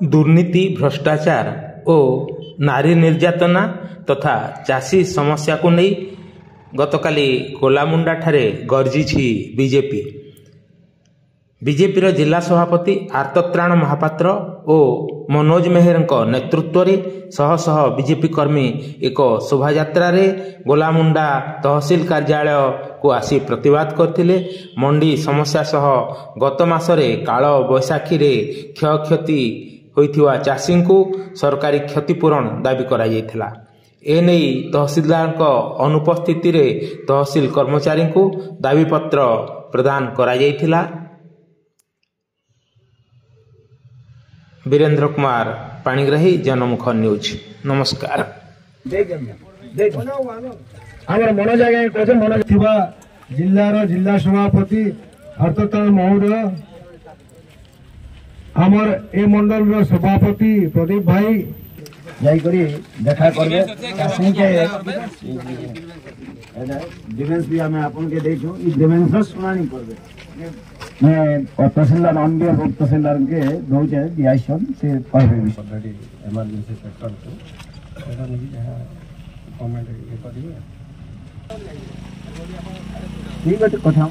दुर्नीति भ्रष्टाचार और नारी निर्यातना तथा चाषी समस्या को नहीं गतकाली कोलामुंडा ठारे गर्जी बीजेपी बीजेपीर जिला सभापति आर्तत्राण महापात्र और मनोज मेहर नेतृत्व में शह शह बीजेपी कर्मी एक शोभा रे गोलामुंडा तहसील कार्यालय को आसी प्रतिवाद करथिले। मंडी समस्या सह गत मासरे काल बैशाखी रे क्षयक्षति होइथिवा चाषी को सरकारी क्षतिपूरण दाबी करा जायथिला। एने तहसीलदार अनुपस्थिति रे तहसील कर्मचारी को दाबीपत्र प्रदान करा जायथिला। वीरेंद्र कुमार पाणिग्राही जनमुख न्यूज। नमस्कार। जिल्लार जिला सभापति आर्तत्राण महोदय आमर ए मंडल सभापति प्रदीप भाई जाइकरी देखा करबे चाषी के डिफेंस भी हमें अपन के देखो ई डिफेंस सुनानी करबे मैं तहसीलदार अनबी और तहसीलदार के दौचे दियासन से कहबे ऑलरेडी इमरजेंसी सेक्टर को एटा नहीं जहां कमेंट ये करिए ठीक है कथा